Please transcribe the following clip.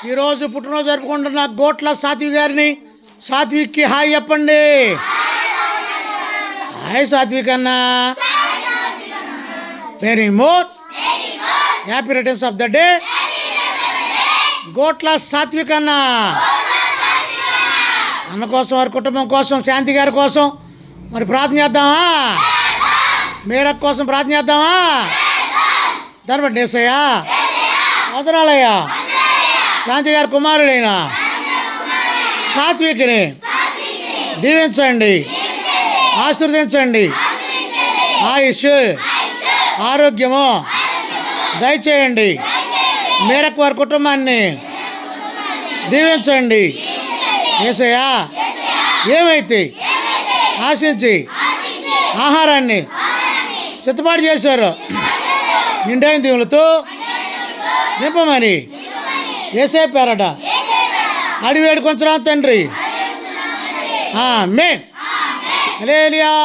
ఈరోజు పుట్టినరోజు జరుపుకుంటున్న గోట్ల సాత్విక్ గారిని, సాత్విక్కి హాయ్ చెప్పండి. హాయ్ సాత్విక్ అన్న. Very more happy returns of the day Gotla Satvik అన్న. అన్న కోసం, వారి కుటుంబం కోసం, శాంతి గారి కోసం మరి ప్రార్థన చేద్దామా? మేరకు కోసం ప్రార్థన చేద్దామా? ధర్మండి ఏసయ్యా, వదనాలయ్యా. శాంతి గారి కుమారుడైన సాత్విక్ని దీవించండి, ఆశీర్వదించండి. ఆయుష్, ఆరోగ్యము దయచేయండి. మేరకు వారి కుటుంబాన్ని దీవించండి. యేసయ్యా, ఏమైతే ఆశించి ఆహారాన్ని సిద్ధపాటు చేశారు నిండైన దీవులతో నింపమని యేసయ్య పేరట అడిగి వేడుకొంచున్నాం తండ్రి. ఆమేన్. హల్లెలూయా.